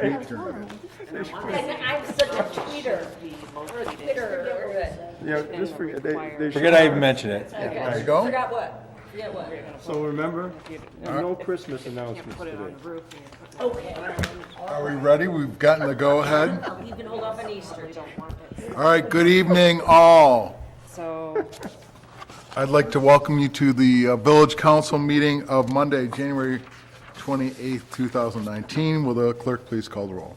I'm such a tweeter. Or a Twitter. Yeah, just forget, they Forget I even mentioned it. There you go. Forgot what? Forget what? So remember, no Christmas announcements today. Okay. Are we ready? We've gotten the go-ahead. You can hold off on Easter. All right, good evening, all. So, I'd like to welcome you to the Village Council meeting of Monday, January 28th, 2019. Will the clerk please call the roll?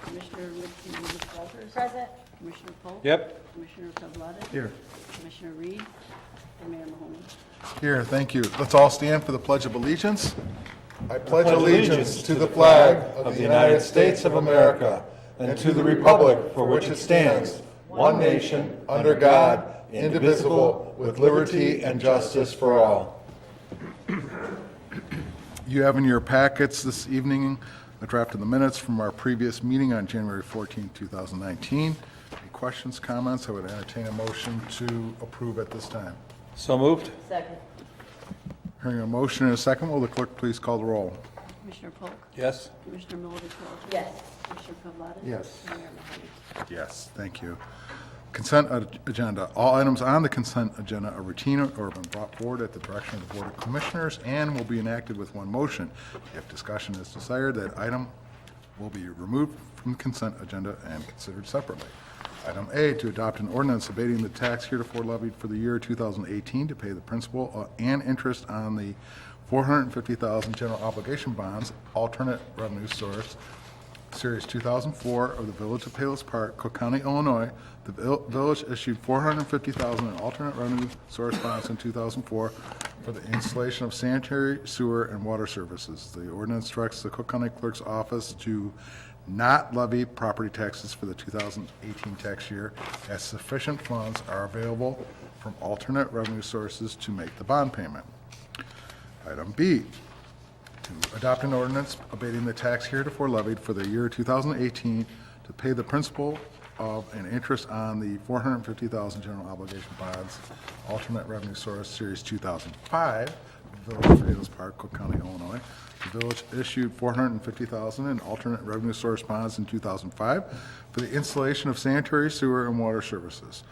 Commissioner Walters. present. Commissioner Polk. Yep. Commissioner Pavlidis. Here. Commissioner Reed. And Mayor Mahoney. Here, thank you. Let's all stand for the Pledge of Allegiance. I pledge allegiance to the flag of the United States of America and to the republic for which it stands, one nation, under God, indivisible, with liberty and justice for all. You have in your packets this evening a draft of the minutes from our previous meeting on January 14, 2019. Any questions, comments? I would entertain a motion to approve at this time. So moved? Second. Hearing a motion and a second, will the clerk please call the roll? Commissioner Polk. Yes. Commissioner Walters. Yes. Commissioner Pavlidis. Yes. And Mayor Mahoney. Yes, thank you. Consent agenda. All items on the consent agenda are routine or have been brought forward at the direction of the Board of Commissioners and will be enacted with one motion. If discussion is desired, that item will be removed from the consent agenda and considered separately. Item A, to adopt an ordinance abating the tax heretofore levied for the year 2018 to pay the principal and interest on the $450,000 general obligation bonds, alternate revenue source, Series 2004 of the Village of Palos Park, Cook County, Illinois. The village issued $450,000 in alternate revenue source bonds in 2004 for the installation of sanitary, sewer, and water services. The ordinance directs the Cook County Clerk's Office to not levy property taxes for the 2018 tax year, as sufficient funds are available from alternate revenue sources to make the bond payment. Item B, to adopt an ordinance abating the tax heretofore levied for the year 2018 to pay the principal of and interest on the $450,000 general obligation bonds, alternate revenue source, Series 2005, Village of Palos Park, Cook County, Illinois. The village issued $450,000 in alternate revenue source bonds in 2005 for the installation of sanitary, sewer, and water services.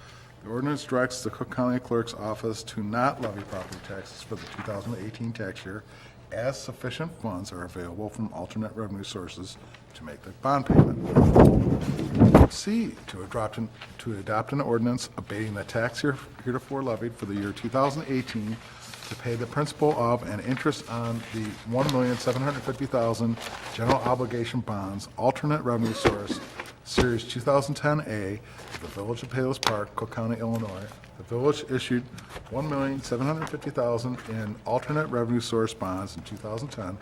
The ordinance directs the Cook County Clerk's Office to not levy property taxes for the 2018 tax year, as sufficient funds are available from alternate revenue sources to make the bond payment. C, to adopt an ordinance abating the tax heretofore levied for the year 2018 to pay the principal of and interest on the $1,750,000 general obligation bonds, alternate revenue source, Series 2010A, of the Village of Palos Park, Cook County, Illinois. The village issued $1,750,000 in alternate revenue source bonds in 2010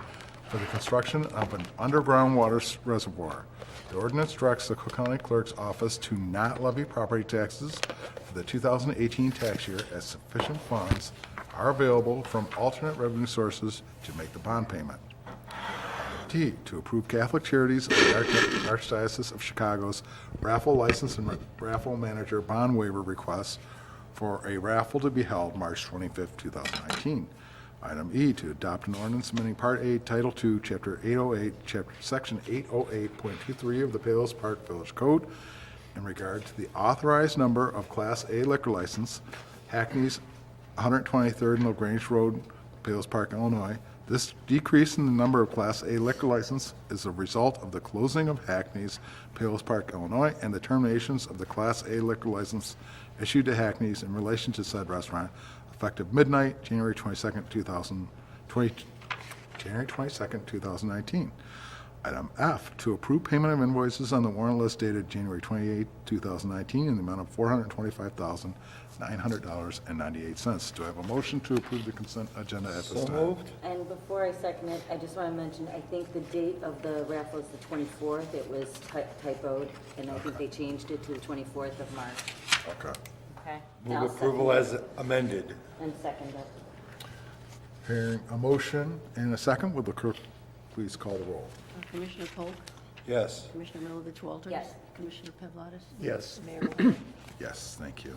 for the construction of an underground water reservoir. The ordinance directs the Cook County Clerk's Office to not levy property taxes for the 2018 tax year, as sufficient funds are available from alternate revenue sources to make the bond payment. T, to approve Catholic Charities of the Archdiocese of Chicago's raffle license and raffle manager bond waiver requests for a raffle to be held March 25th, 2019. Item E, to adopt an ordinance amending Part 8, Title 2, Chapter 808, Section 808.23 of the Palos Park Village Code in regard to the authorized number of Class A liquor license, Hackney's 123rd and LaGrange Road, Palos Park, Illinois. This decrease in the number of Class A liquor license is a result of the closing of Hackney's, Palos Park, Illinois, and the terminations of the Class A liquor license issued to Hackney's in relation to said restaurant, effective midnight, January 22nd, 2019. Item F, to approve payment of invoices on the warrant list dated January 28, 2019, in the amount of $425,900.98. Do I have a motion to approve the consent agenda at this So time? moved? And before I second it, I just want to mention, I think the date of the raffle is the 24th. It was typoed, and I think they changed it to the 24th of March. Okay. Okay? Move approval as amended. And second it. Hearing a motion and a second, will the clerk please call the roll? Commissioner Polk. Yes. Commissioner Walters. Yes. Commissioner Pavlidis. Yes. Mayor Mahoney. Yes, thank you.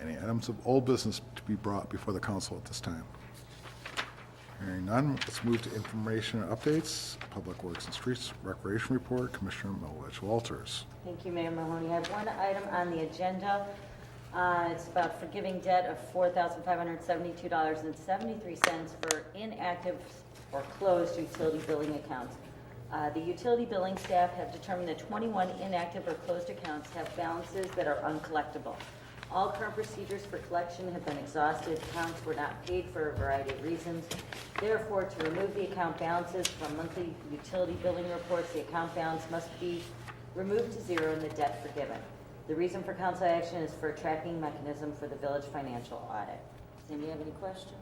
Any items of old business to be brought before the council at this time? Hearing none, let's move to information and updates. Public Works and Streets Recreation Report, Commissioner Milovich Walters. Thank you, Mayor Mahoney. I have one item on the agenda. It's about forgiving debt of $4,572.73 for inactive or closed utility billing accounts. The utility billing staff have determined that 21 inactive or closed accounts have balances that are uncollectible. All current procedures for collection have been exhausted. Accounts were not paid for a variety of reasons. Therefore, to remove the account balances from monthly utility billing reports, the account balance must be removed to zero and the debt forgiven. The reason for council action is for a tracking mechanism for the village financial audit. Does anybody have any questions?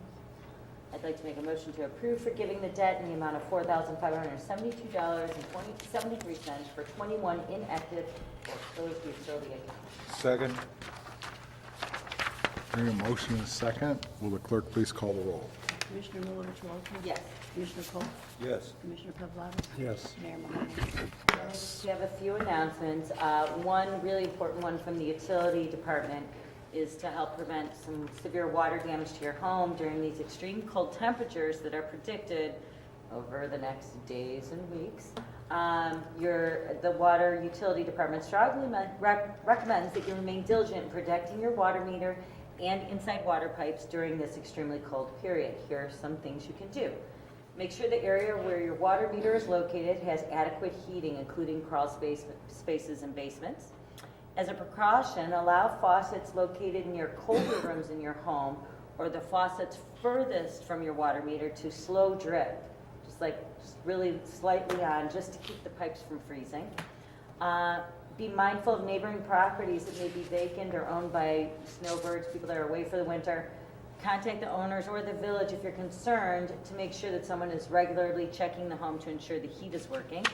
I'd like to make a motion to approve forgiving the debt in the amount of $4,572.73 for 21 inactive or closed utility accounts. Second. Hearing a motion and a second, will the clerk please call the roll? Commissioner Milovich Walters? Yes. Commissioner Polk? Yes. Commissioner Pavlonis? Yes. Mayor Mahoney? We have a few announcements. One really important one from the utility department is to help prevent some severe water damage to your home during these extreme cold temperatures that are predicted over the next days and weeks. The water utility department strongly recommends that you remain diligent in protecting your water meter and inside water pipes during this extremely cold period. Here are some things you can do. Make sure the area where your water meter is located has adequate heating, including crawl spaces and basements. As a precaution, allow faucets located near colder rooms in your home or the faucets furthest from your water meter to slow drip, just really slightly on, just to keep the pipes from freezing. Be mindful of neighboring properties that may be vacant or owned by snowbirds, people that are away for the winter. Contact the owners or the village if you're concerned to make sure that someone is regularly checking the home to ensure the heat is working.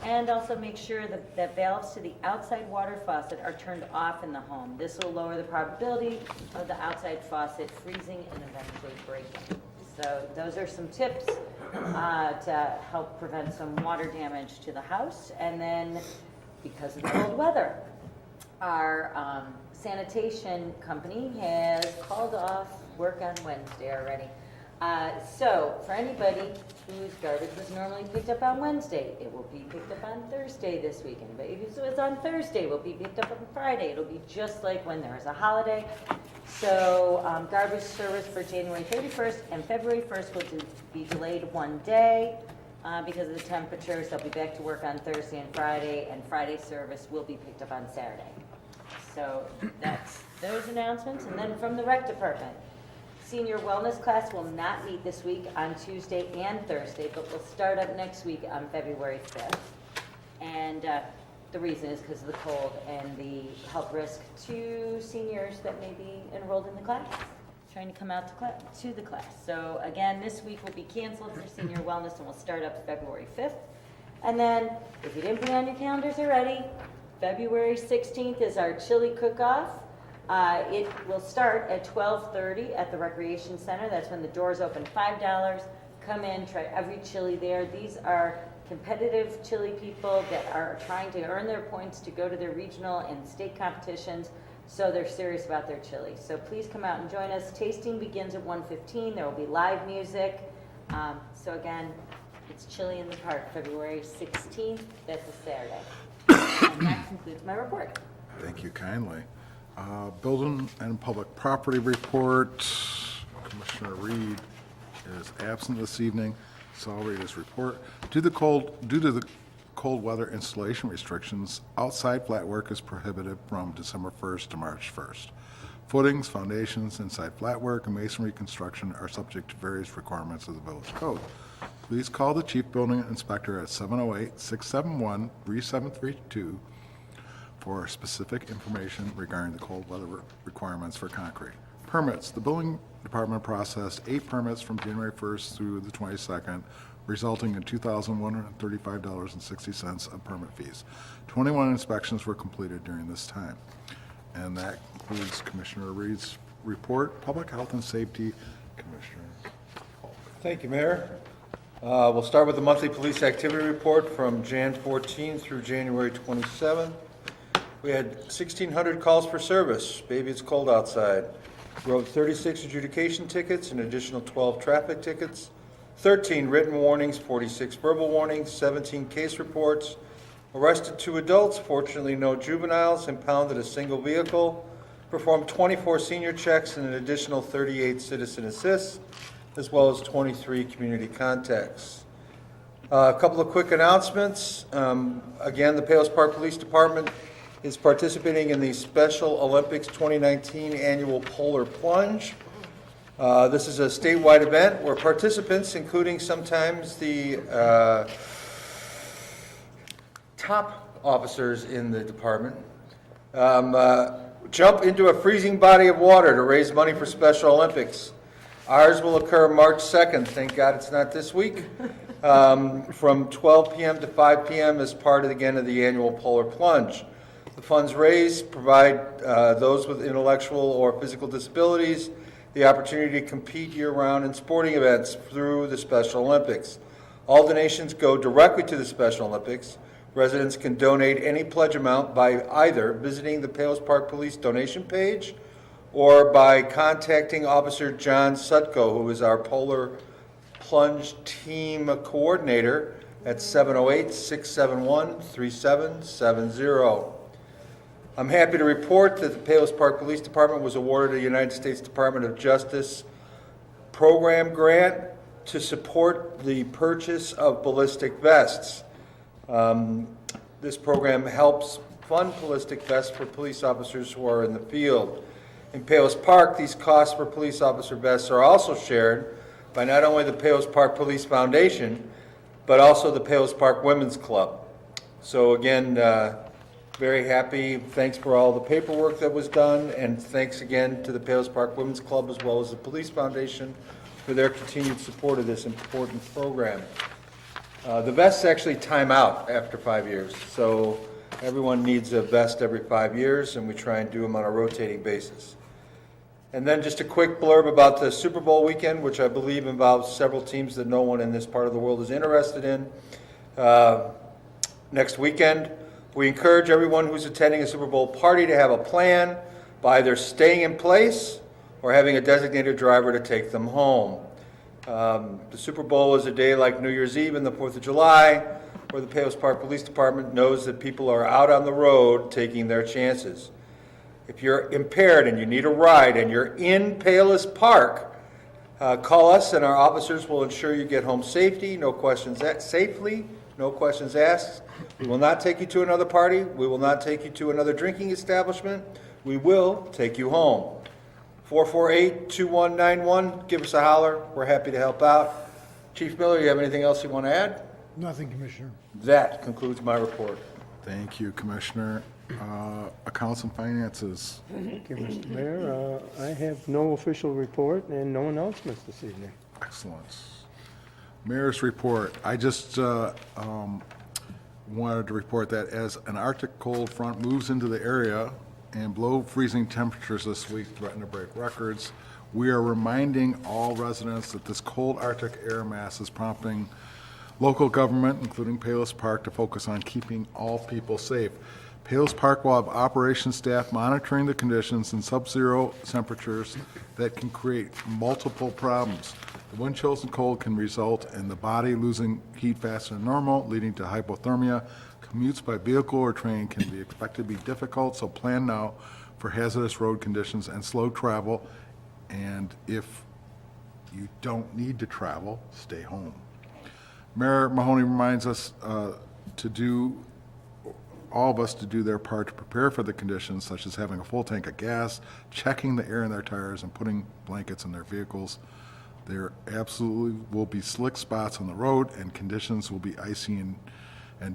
And also make sure that valves to the outside water faucet are turned off in the home. This will lower the probability of the outside faucet freezing and eventually breaking. So those are some tips to help prevent some water damage to the house. And then, because of the cold weather, our sanitation company has called off work on Wednesday already. So for anybody whose garbage was normally picked up on Wednesday, it will be picked up on Thursday this week. Anybody who was on Thursday will be picked up on Friday. It'll be just like when there is a holiday. So garbage service for January 31st and February 1st will be delayed one day because of the temperatures. They'll be back to work on Thursday and Friday, and Friday service will be picked up on Saturday. So that's those announcements. And then from the rec department, senior wellness class will not meet this week on Tuesday and Thursday, but will start up next week on February 5th. And the reason is because of the cold and the health risk to seniors that may be enrolled in the class, trying to come out to the class. So again, this week will be canceled for senior wellness and will start up February 5th. And then, if you didn't put it on your calendars already, February 16th is our chili cook-off. It will start at 12:30 at the Recreation Center. That's when the doors open, $5. Come in, try every chili there. These are competitive chili people that are trying to earn their points to go to their regional and state competitions, so they're serious about their chili. So please come out and join us. Tasting begins at 1:15. There will be live music. So again, it's Chili in the Park, February 16th. That's a Saturday. And that concludes my report. Thank you kindly. Building and Public Property Report. Commissioner Reed is absent this evening, so I'll read his report. Due to the cold weather installation restrictions, outside flat work is prohibited from December 1st to March 1st. Footings, foundations, inside flat work, and masonry construction are subject to various requirements of the village code. Please call the Chief Building Inspector at 708-671-3732 for specific information regarding the cold weather requirements for concrete. Permits. The building department processed 8 permits from January 1st through the 22nd, resulting in $2,135.60 of permit fees. 21 inspections were completed during this time. And that concludes Commissioner Reed's report. Public Health and Safety, Commissioner Polk. Thank you, Mayor. We'll start with the monthly police activity report from Jan 14 through January 27. We had 1,600 calls for service. Baby, it's cold outside. Wrote 36 adjudication tickets, an additional 12 traffic tickets. 13 written warnings, 46 verbal warnings, 17 case reports, arrested 2 adults, fortunately no juveniles, impounded a single vehicle, performed 24 senior checks and an additional 38 citizen assists, as well as 23 community contacts. A couple of quick announcements. Again, the Palos Park Police Department is participating in the Special Olympics 2019 Annual Polar Plunge. This is a statewide event where participants, including sometimes the top officers in the department, jump into a freezing body of water to raise money for Special Olympics. Ours will occur March 2nd, thank God it's not this week, from 12 p.m. to 5 p.m. as part of, again, of the annual Polar Plunge. The funds raised provide those with intellectual or physical disabilities the opportunity to compete year-round in sporting events through the Special Olympics. All donations go directly to the Special Olympics. Residents can donate any pledge amount by either visiting the Palos Park Police donation page or by contacting Officer John Sutko, who is our Polar Plunge Team Coordinator, at 708-671-3770. I'm happy to report that the Palos Park Police Department was awarded a United States Department of Justice program grant to support the purchase of ballistic vests. This program helps fund ballistic vests for police officers who are in the field. In Palos Park, these costs for police officer vests are also shared by not only the Palos Park Police Foundation, but also the Palos Park Women's Club. So again, very happy. Thanks for all the paperwork that was done, and thanks again to the Palos Park Women's Club as well as the Police Foundation for their continued support of this important program. The vests actually time out after 5 years, so everyone needs a vest every 5 years, and we try and do them on a rotating basis. And then just a quick blurb about the Super Bowl weekend, which I believe involves several teams that no one in this part of the world is interested in. Next weekend, we encourage everyone who's attending a Super Bowl party to have a plan by either staying in place or having a designated driver to take them home. The Super Bowl is a day like New Year's Eve and the 4th of July, where the Palos Park Police Department knows that people are out on the road taking their chances. If you're impaired and you need a ride and you're in Palos Park, call us and our officers will ensure you get home safely, no questions asked. We will not take you to another party. We will not take you to another drinking establishment. We will take you home. 448-2191, give us a holler. We're happy to help out. Chief Miller, you have anything else you want to add? Nothing, Commissioner. That concludes my report. Thank you, Commissioner. Accounts and Finances. Thank you, Mr. Mayor. I have no official report and no announcements this evening. Excellent. Mayor's report. I just wanted to report that as an Arctic cold front moves into the area and below freezing temperatures this week threaten to break records, we are reminding all residents that this cold Arctic air mass is prompting local government, including Palos Park, to focus on keeping all people safe. Palos Park will have operations staff monitoring the conditions in sub-zero temperatures that can create multiple problems. The wind chills and cold can result in the body losing heat faster than normal, leading to hypothermia. Commutes by vehicle or train can be expected to be difficult, so plan now for hazardous road conditions and slow travel. And if you don't need to travel, stay home. Mayor Mahoney reminds us all of us to do their part to prepare for the conditions, such as having a full tank of gas, checking the air in their tires, and putting blankets in their vehicles. There absolutely will be slick spots on the road, and conditions will be icy and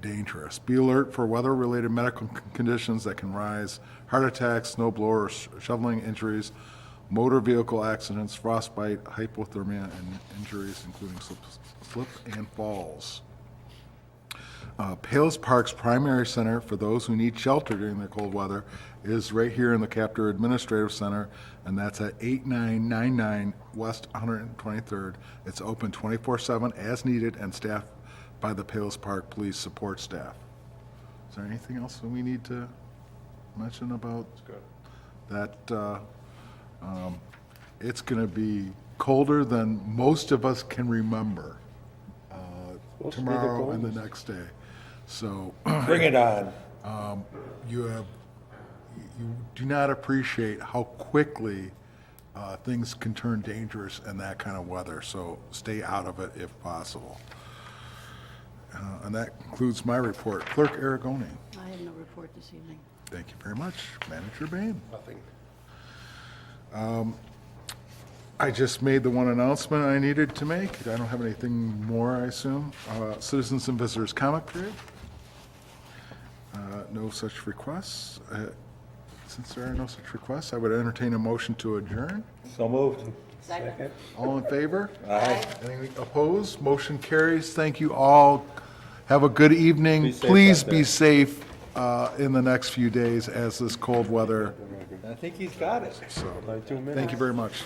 dangerous. Be alert for weather-related medical conditions that can rise: heart attacks, snow blower, shoveling injuries, motor vehicle accidents, frostbite, hypothermia, and injuries including slip and falls. Palos Park's primary center for those who need shelter during the cold weather is right here in the Captor Administrative Center, and that's at 8999 West 123rd. It's open 24/7 as needed and staffed by the Palos Park Police Support Staff. Is there anything else that we need to mention about that? It's going to be colder than most of us can remember Supposed to be the tomorrow and the coldest. next day. So Bring it on. you do not appreciate how quickly things can turn dangerous in that kind of weather, so stay out of it if possible. And that concludes my report. Clerk Aragoni. I have no report this evening. Thank you very much. Manager Bain. Nothing. I just made the one announcement I needed to make. I don't have anything more, I assume. Citizens and visitors comment period. No such requests. Since there are no such requests, I would entertain a motion to adjourn. So moved. Second. All in favor? Aye. Any opposed? Motion carries. Thank you all. Have a good evening. Be safe Please out be there. safe in the next few days as this cold weather. I think he's got it. By 2 minutes. Thank you very much.